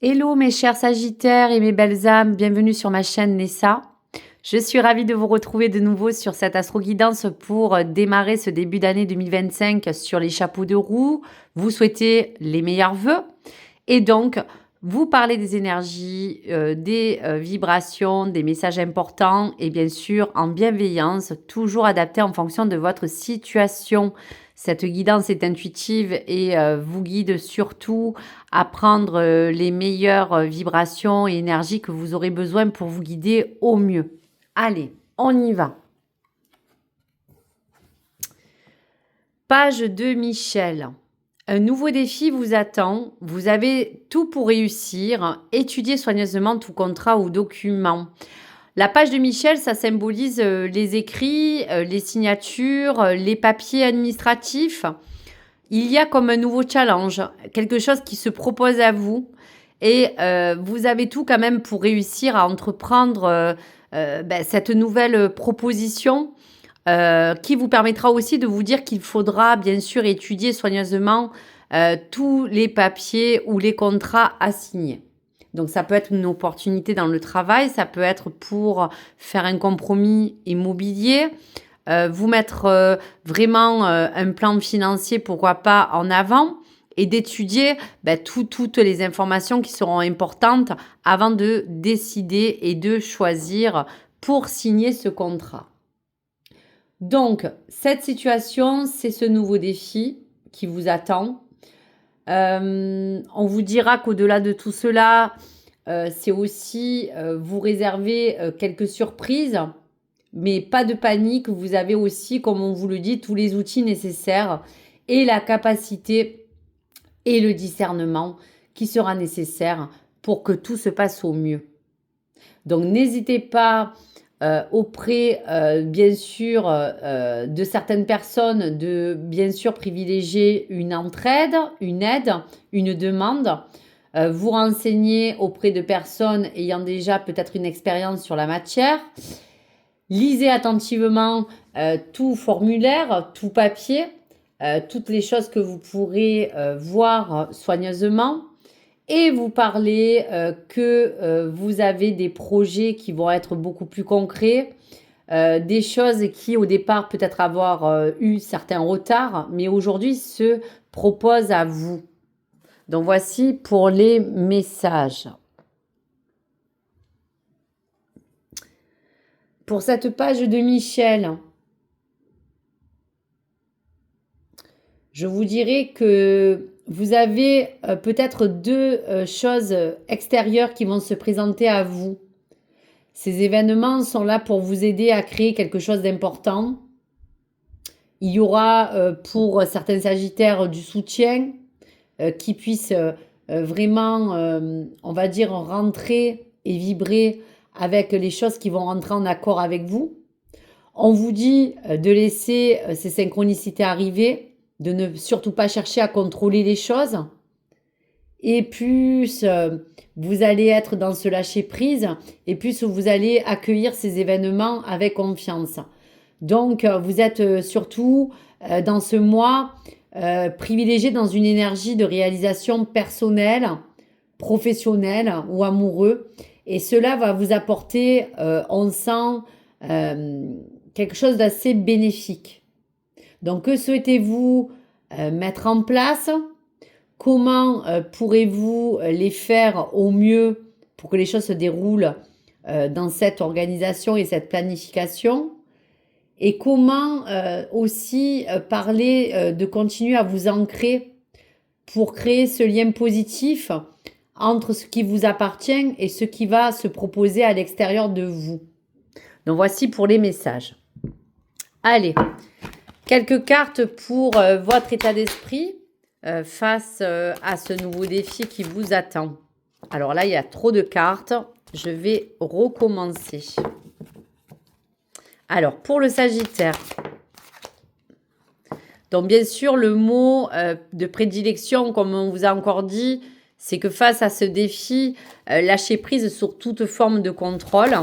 Hello mes chers Sagittaires et mes belles âmes, bienvenue sur ma chaîne Nessa. Je suis ravie de vous retrouver de nouveau sur cette astro-guidance pour démarrer ce début d'année 2025 sur les chapeaux de roue. Vous souhaitez les meilleurs vœux et donc vous parlez des énergies, des vibrations, des messages importants et bien sûr en bienveillance, toujours adapté en fonction de votre situation. Cette guidance est intuitive et vous guide surtout à prendre les meilleures vibrations et énergies que vous aurez besoin pour vous guider au mieux. Allez, on y va. Page de Michel. Un nouveau défi vous attend. Vous avez tout pour réussir. Étudiez soigneusement tout contrat ou document. La page de Michel, ça symbolise les écrits, les signatures, les papiers administratifs. Il y a comme un nouveau challenge, quelque chose qui se propose à vous. Et vous avez tout quand même pour réussir à entreprendre cette nouvelle proposition qui vous permettra aussi de vous dire qu'il faudra bien sûr étudier soigneusement tous les papiers ou les contrats à signer. Donc ça peut être une opportunité dans le travail, ça peut être pour faire un compromis immobilier, vous mettre vraiment un plan financier, pourquoi pas, en avant et d'étudier toutes les informations qui seront importantes avant de décider et de choisir pour signer ce contrat. Donc, cette situation, c'est ce nouveau défi qui vous attend. On vous dira qu'au-delà de tout cela, c'est aussi vous réserver quelques surprises, mais pas de panique. Vous avez aussi, comme on vous le dit, tous les outils nécessaires et la capacité et le discernement qui sera nécessaire pour que tout se passe au mieux. Donc, n'hésitez pas auprès, bien sûr, de certaines personnes, de bien sûr privilégier une entraide, une aide, une demande. Vous renseigner auprès de personnes ayant déjà peut-être une expérience sur la matière. Lisez attentivement tout formulaire, tout papier, toutes les choses que vous pourrez voir soigneusement. Et vous parlez que vous avez des projets qui vont être beaucoup plus concrets, des choses qui au départ peut-être avoir eu certains retards, mais aujourd'hui se proposent à vous. Donc voici pour les messages. Pour cette page de Michel, je vous dirais que vous avez peut-être deux choses extérieures qui vont se présenter à vous. Ces événements sont là pour vous aider à créer quelque chose d'important. Il y aura pour certains Sagittaires du soutien qui puisse vraiment, on va dire, rentrer et vibrer avec les choses qui vont rentrer en accord avec vous. On vous dit de laisser ces synchronicités arriver, de ne surtout pas chercher à contrôler les choses. Et plus vous allez être dans ce lâcher-prise, et plus vous allez accueillir ces événements avec confiance. Donc, vous êtes surtout dans ce mois privilégié dans une énergie de réalisation personnelle, professionnelle ou amoureux. Et cela va vous apporter, on sent, quelque chose d'assez bénéfique. Donc, que souhaitez-vous mettre en place? Comment pourrez-vous les faire au mieux pour que les choses se déroulent dans cette organisation et cette planification? Et comment aussi parler de continuer à vous ancrer pour créer ce lien positif entre ce qui vous appartient et ce qui va se proposer à l'extérieur de vous. Donc voici pour les messages. Allez, quelques cartes pour votre état d'esprit face à ce nouveau défi qui vous attend. Alors là, il y a trop de cartes. Je vais recommencer. Alors, pour le Sagittaire, donc bien sûr, le mot de prédilection, comme on vous a encore dit, c'est que face à ce défi, lâcher prise sur toute forme de contrôle.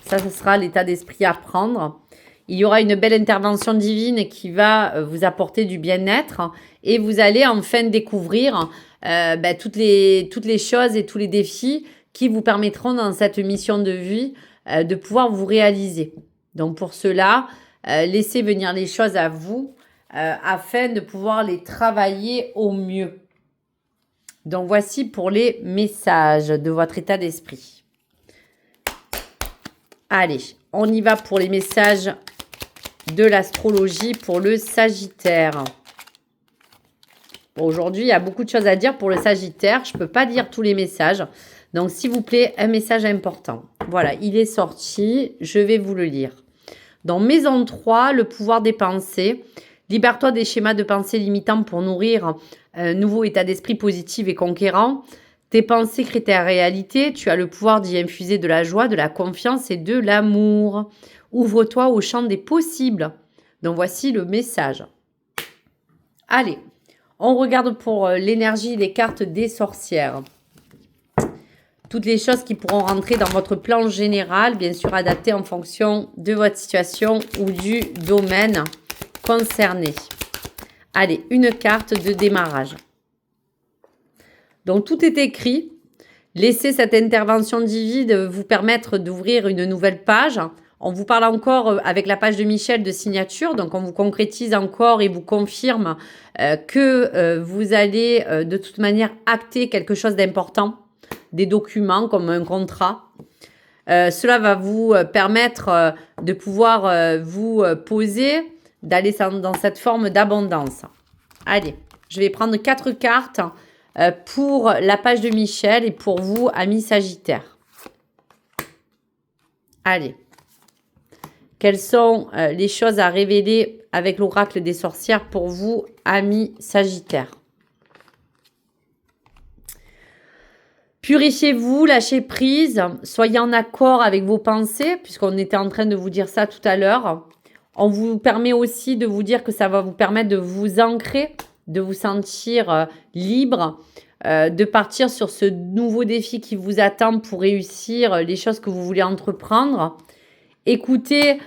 Ça, ce sera l'état d'esprit à prendre. Il y aura une belle intervention divine qui va vous apporter du bien-être et vous allez enfin découvrir toutes les choses et tous les défis qui vous permettront dans cette mission de vie de pouvoir vous réaliser. Donc pour cela, laissez venir les choses à vous afin de pouvoir les travailler au mieux. Donc voici pour les messages de votre état d'esprit. Allez, on y va pour les messages de l'astrologie pour le Sagittaire. Bon, aujourd'hui, il y a beaucoup de choses à dire pour le Sagittaire. Je ne peux pas lire tous les messages. Donc, s'il vous plaît, un message important. Voilà, il est sorti. Je vais vous le lire. Dans Maison 3, le pouvoir des pensées. Libère-toi des schémas de pensée limitants pour nourrir un nouveau état d'esprit positif et conquérant. Tes pensées créent ta réalité. Tu as le pouvoir d'y infuser de la joie, de la confiance et de l'amour. Ouvre-toi au champ des possibles. Donc, voici le message. Allez, on regarde pour l'énergie des cartes des sorcières. Toutes les choses qui pourront rentrer dans votre plan général, bien sûr adapté en fonction de votre situation ou du domaine concerné. Allez, une carte de démarrage. Donc, tout est écrit. Laissez cette intervention divine vous permettre d'ouvrir une nouvelle page. On vous parle encore avec la page de Michel de signature. Donc, on vous concrétise encore et vous confirme que vous allez de toute manière acter quelque chose d'important. Des documents comme un contrat. Cela va vous permettre de pouvoir vous poser, d'aller dans cette forme d'abondance. Allez, je vais prendre 4 cartes pour la page de Michel et pour vous, amis Sagittaire. Allez. Quelles sont les choses à révéler avec l'oracle des sorcières pour vous, amis Sagittaire? Purifiez-vous, lâchez prise, soyez en accord avec vos pensées, puisqu'on était en train de vous dire ça tout à l'heure. On vous permet aussi de vous dire que ça va vous permettre de vous ancrer, de vous sentir libre, de partir sur ce nouveau défi qui vous attend pour réussir les choses que vous voulez entreprendre. Écoutez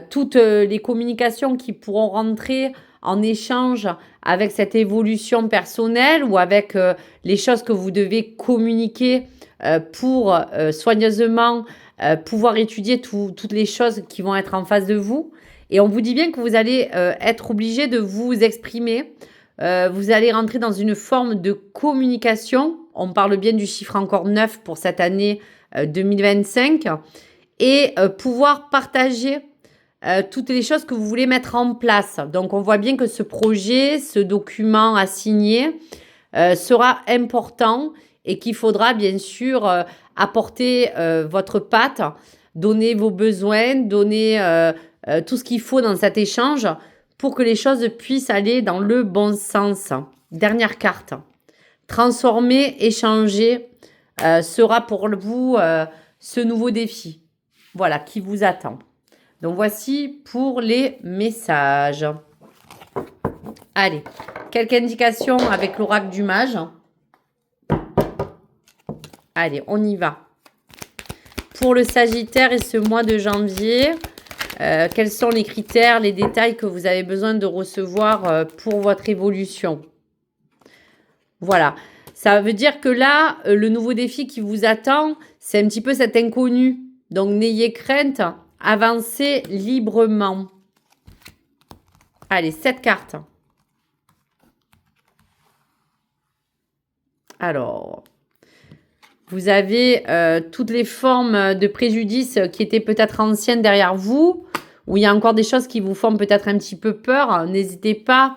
toutes les communications qui pourront rentrer en échange avec cette évolution personnelle ou avec les choses que vous devez communiquer pour soigneusement pouvoir étudier toutes les choses qui vont être en face de vous. Et on vous dit bien que vous allez être obligé de vous exprimer. Vous allez rentrer dans une forme de communication. On parle bien du chiffre encore 9 pour cette année 2025. Et pouvoir partager toutes les choses que vous voulez mettre en place. Donc, on voit bien que ce projet, ce document à signer sera important et qu'il faudra bien sûr apporter votre patte, donner vos besoins, donner tout ce qu'il faut dans cet échange pour que les choses puissent aller dans le bon sens. Dernière carte. Transformer, échanger sera pour vous ce nouveau défi. Voilà, qui vous attend. Donc, voici pour les messages. Allez, quelques indications avec l'oracle du mage. Allez, on y va. Pour le Sagittaire et ce mois de janvier, quels sont les critères, les détails que vous avez besoin de recevoir pour votre évolution? Voilà. Ça veut dire que là, le nouveau défi qui vous attend, c'est un petit peu cet inconnu. Donc, n'ayez crainte, avancez librement. Allez, 7 cartes. Alors, vous avez toutes les formes de préjudice qui étaient peut-être anciennes derrière vous, où il y a encore des choses qui vous font peut-être un petit peu peur. N'hésitez pas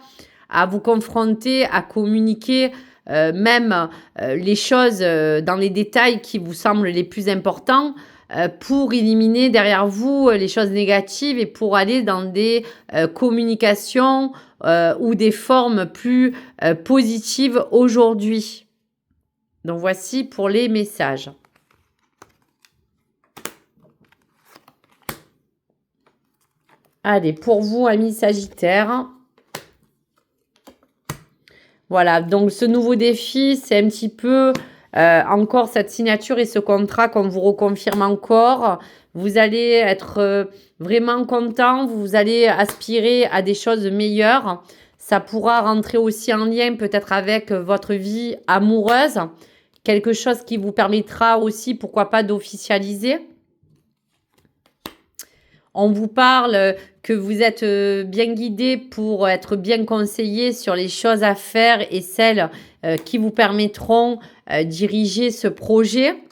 à vous confronter, à communiquer même les choses dans les détails qui vous semblent les plus importants pour éliminer derrière vous les choses négatives et pour aller dans des communications ou des formes plus positives aujourd'hui. Donc, voici pour les messages. Allez, pour vous, amis Sagittaire. Voilà, donc ce nouveau défi, c'est un petit peu encore cette signature et ce contrat qu'on vous reconfirme encore. Vous allez être vraiment content, vous allez aspirer à des choses meilleures. Ça pourra rentrer aussi en lien peut-être avec votre vie amoureuse. Quelque chose qui vous permettra aussi, pourquoi pas, d'officialiser. On vous parle que vous êtes bien guidé pour être bien conseillé sur les choses à faire et celles qui vous permettront de diriger ce projet.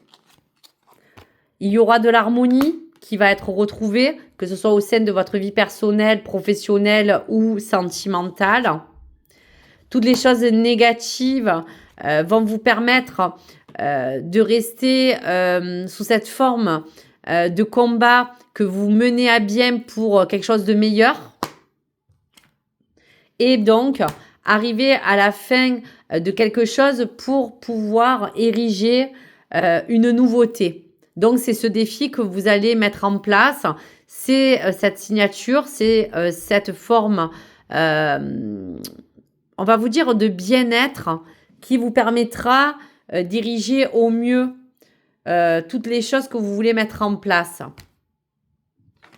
Il y aura de l'harmonie qui va être retrouvée, que ce soit au sein de votre vie personnelle, professionnelle ou sentimentale. Toutes les choses négatives vont vous permettre de rester sous cette forme de combat que vous menez à bien pour quelque chose de meilleur. Et donc, arriver à la fin de quelque chose pour pouvoir ériger une nouveauté. Donc, c'est ce défi que vous allez mettre en place. C'est cette signature, c'est cette forme, on va vous dire, de bien-être qui vous permettra diriger au mieux toutes les choses que vous voulez mettre en place.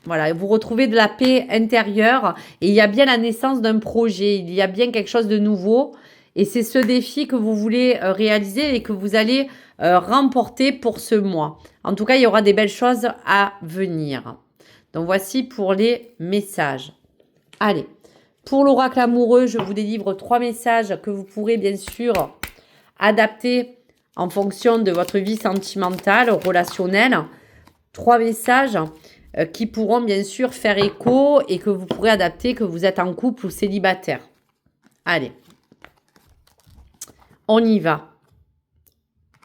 Voilà, vous retrouvez de la paix intérieure et il y a bien la naissance d'un projet, il y a bien quelque chose de nouveau et c'est ce défi que vous voulez réaliser et que vous allez remporter pour ce mois. En tout cas, il y aura des belles choses à venir. Donc voici pour les messages. Allez, pour l'oracle amoureux, je vous délivre 3 messages que vous pourrez bien sûr adapter en fonction de votre vie sentimentale, relationnelle. 3 messages qui pourront bien sûr faire écho et que vous pourrez adapter, que vous êtes en couple ou célibataire. Allez, on y va.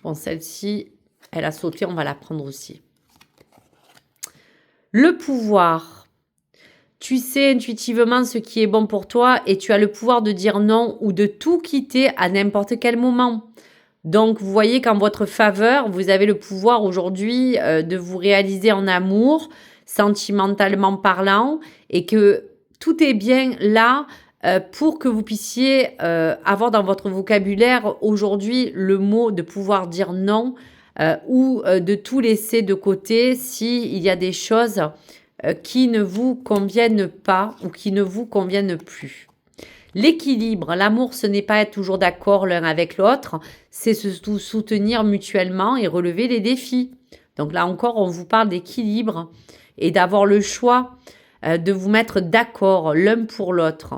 Bon, celle-ci, elle a sauté, on va la prendre aussi. Le pouvoir. Tu sais intuitivement ce qui est bon pour toi et tu as le pouvoir de dire non ou de tout quitter à n'importe quel moment. Donc, vous voyez qu'en votre faveur, vous avez le pouvoir aujourd'hui de vous réaliser en amour, sentimentalement parlant, et que tout est bien là pour que vous puissiez avoir dans votre vocabulaire aujourd'hui le mot de pouvoir dire non ou de tout laisser de côté s'il y a des choses qui ne vous conviennent pas ou qui ne vous conviennent plus. L'équilibre, l'amour, ce n'est pas être toujours d'accord l'un avec l'autre, c'est se soutenir mutuellement et relever les défis. Donc là encore, on vous parle d'équilibre et d'avoir le choix de vous mettre d'accord l'un pour l'autre.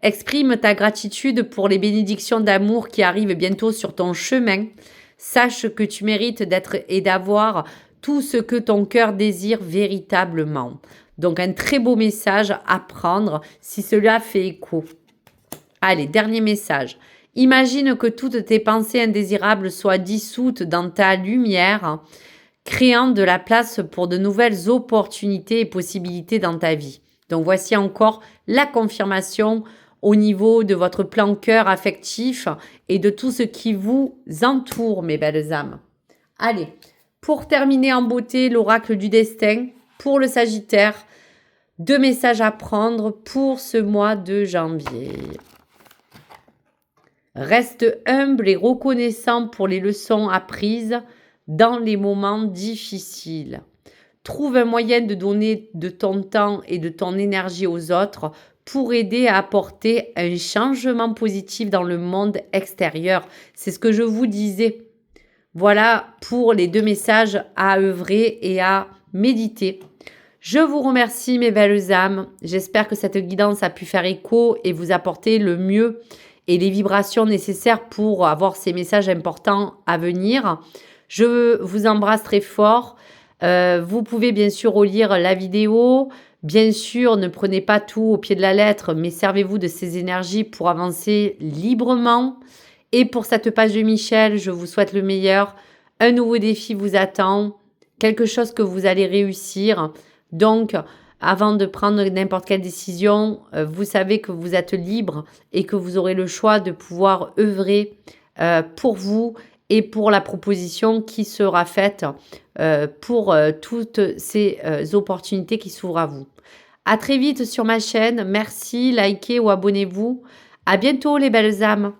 Exprime ta gratitude pour les bénédictions d'amour qui arrivent bientôt sur ton chemin. Sache que tu mérites d'être et d'avoir tout ce que ton cœur désire véritablement. Donc, un très beau message à prendre si cela fait écho. Allez, dernier message. Imagine que toutes tes pensées indésirables soient dissoutes dans ta lumière, créant de la place pour de nouvelles opportunités et possibilités dans ta vie. Donc, voici encore la confirmation au niveau de votre plan cœur affectif et de tout ce qui vous entoure, mes belles âmes. Allez, pour terminer en beauté, l'oracle du destin pour le Sagittaire. 2 messages à prendre pour ce mois de janvier. Reste humble et reconnaissant pour les leçons apprises dans les moments difficiles. Trouve un moyen de donner de ton temps et de ton énergie aux autres pour aider à apporter un changement positif dans le monde extérieur. C'est ce que je vous disais. Voilà pour les 2 messages à œuvrer et à méditer. Je vous remercie mes belles âmes. J'espère que cette guidance a pu faire écho et vous apporter le mieux et les vibrations nécessaires pour avoir ces messages importants à venir. Je vous embrasse très fort. Vous pouvez bien sûr relire la vidéo. Bien sûr, ne prenez pas tout au pied de la lettre, mais servez-vous de ces énergies pour avancer librement. Et pour cette page de Michel, je vous souhaite le meilleur. Un nouveau défi vous attend. Quelque chose que vous allez réussir. Donc, avant de prendre n'importe quelle décision, vous savez que vous êtes libre et que vous aurez le choix de pouvoir œuvrer pour vous et pour la proposition qui sera faite pour toutes ces opportunités qui s'ouvrent à vous. À très vite sur ma chaîne. Merci, likez ou abonnez-vous. À bientôt les belles âmes.